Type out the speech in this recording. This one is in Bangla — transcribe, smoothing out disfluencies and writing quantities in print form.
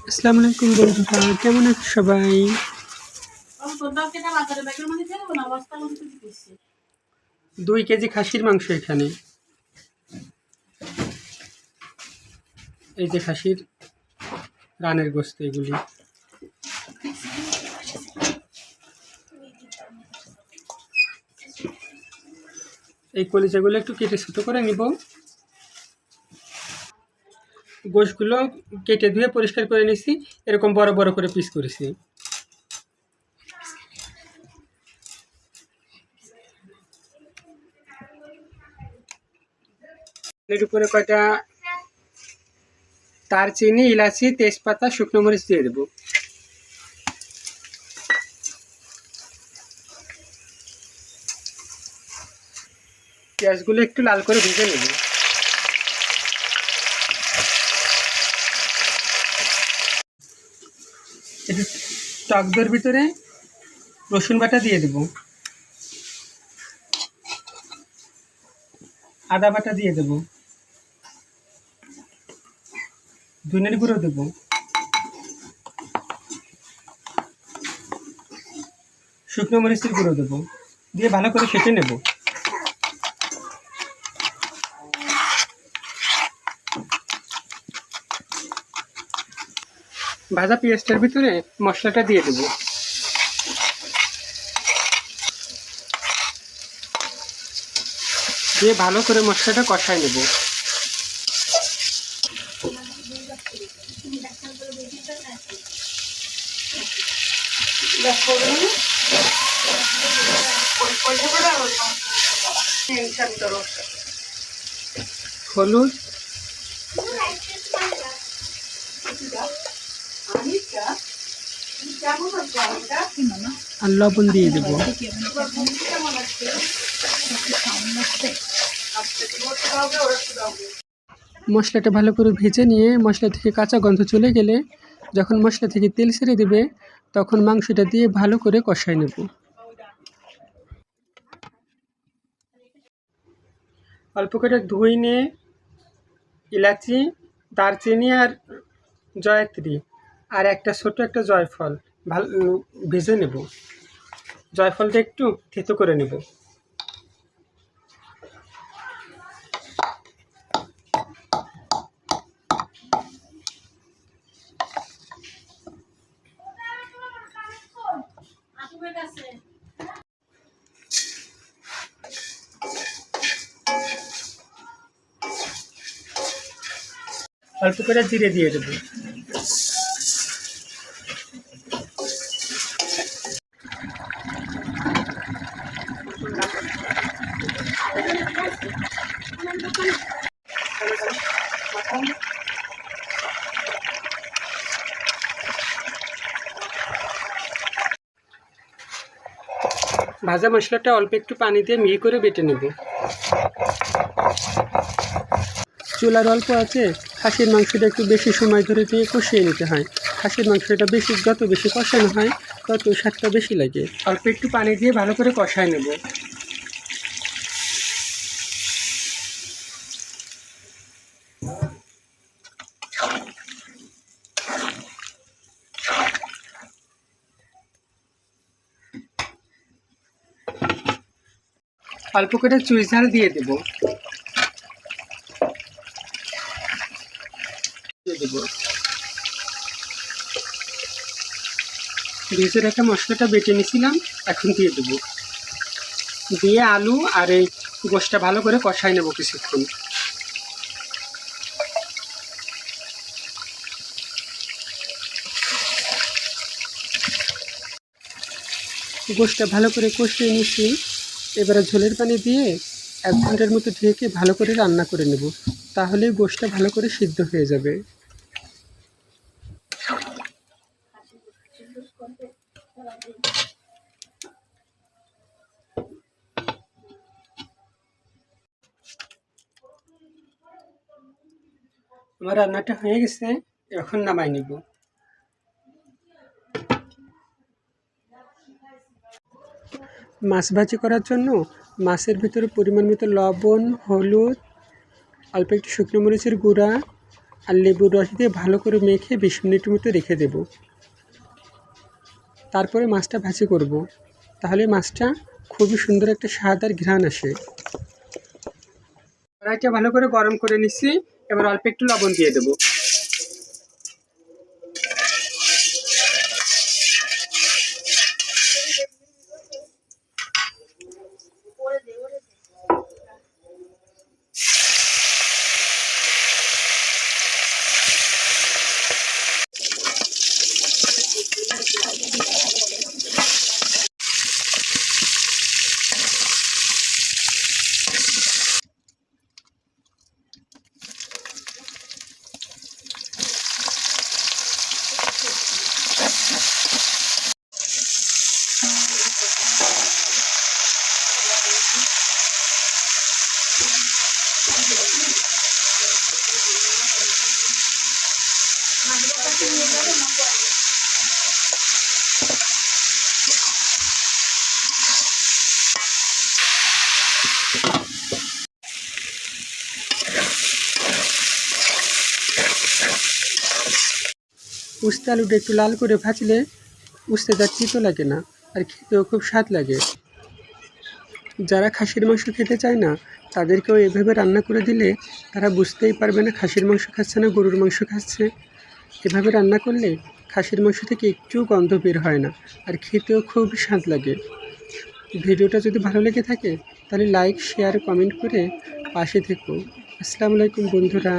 আসসালামু আলাইকুম বন্ধুরা, কেমন আছো সবাই? 2 কেজি খাসির মাংস এখানে। এই যে খাসির রানের গোস্ত, এগুলি এই কলিজাগুলো একটু কেটে ছোটো করে নিব। গোশগুলো কেটে ধুয়ে পরিষ্কার করে নিছি, এরকম বড় বড় করে পিস করেছি। এর উপরে কয়টা দারচিনি, ইলাচি, তেজপাতা, শুকনো মরিচ দিয়ে দেবো। পেঁয়াজগুলো একটু লাল করে ভেজে নেব। টক দইয়ের ভিতরে রসুন বাটা দিয়ে দেব, আদা বাটা দিয়ে দেব, ধনের গুঁড়ো দেব, শুকনো মরিচের গুঁড়ো দেবো, দিয়ে ভালো করে ফেটে নেব। ভাজা পেঁয়াজটার ভিতরে মশলাটা দিয়ে দেব। দিয়ে ভালো করে মশলাটা কষায় নেব। হলুদ আর লবণ দিয়ে দেব। মশলাটা ভালো করে ভেজে নিয়ে মশলা থেকে কাঁচা গন্ধ চলে গেলে, যখন মশলা থেকে তেল ছেড়ে দেবে, তখন মাংসটা দিয়ে ভালো করে কষায় নেব। অল্প করে ধুই নিয়ে ইলাচি, দারচিনি আর জয়ত্রী আর একটা ছোট একটা জয়ফল ভালো ভেজে নেব। জয়ফলটা একটু থেতো করে নেব। অল্প করে জিরে দিয়ে দেবো। ভাজা মশলাটা অল্প একটু পানি দিয়ে মিহি করে বেটে নেব। চুলার অল্প আছে খাসির মাংসটা একটু বেশি সময় ধরে দিয়ে কষিয়ে নিতে হয়। খাসির মাংসটা যত বেশি কষানো হয় তত স্বাদটা বেশি লাগে। অল্প একটু পানি দিয়ে ভালো করে কষায় নেব। অল্প করে চুই ঝাল দিয়ে দেব। ভেজে রাখা মশলাটা বেটে নিয়েছিলাম, এখন দিয়ে দেবো। দিয়ে আলু আর এই গোশটা ভালো করে কষাই নেব কিছুক্ষণ। গোশটা ভালো করে কষিয়ে নিচ্ছি। এবারে ঝোলের পানি দিয়ে 1 ঘন্টার মতো ঢেকে ভালো করে রান্না করে নেব, তাহলেই গোশটা ভালো করে সিদ্ধ হয়ে যাবে। আমার রান্নাটা হয়ে গেছে, এখন নামাই নেব। মাছ ভাজি করার জন্য মাছের ভিতরে পরিমাণ মতো লবণ, হলুদ, অল্প একটু শুকনো মরিচের গুঁড়া, আর লেবুর রস দিয়ে ভালো করে মেখে 20 মিনিটের মতো রেখে দেব। তারপরে মাছটা ভাজি করব। তাহলে মাছটা খুবই সুন্দর একটা স্বাদ আর ঘ্রাণ আসে। কড়াইটা ভালো করে গরম করে নিচ্ছি। এবার অল্প একটু লবণ দিয়ে দেব। উস্তে আলুটা একটু লাল করে ভাজলে উস্তেটা তিতো লাগে না, আর খেতেও খুব স্বাদ লাগে। যারা খাসির মাংস খেতে চায় না তাদেরকেও এভাবে রান্না করে দিলে তারা বুঝতেই পারবে না খাসির মাংস খাচ্ছে না গরুর মাংস খাচ্ছে। এভাবে রান্না করলে খাসির মাংস থেকে একটু গন্ধ বের হয় না, আর খেতেও খুব স্বাদ লাগে। ভিডিওটা যদি ভালো লেগে থাকে তাহলে লাইক, শেয়ার, কমেন্ট করে পাশে থেকো। আসসালামু আলাইকুম বন্ধুরা।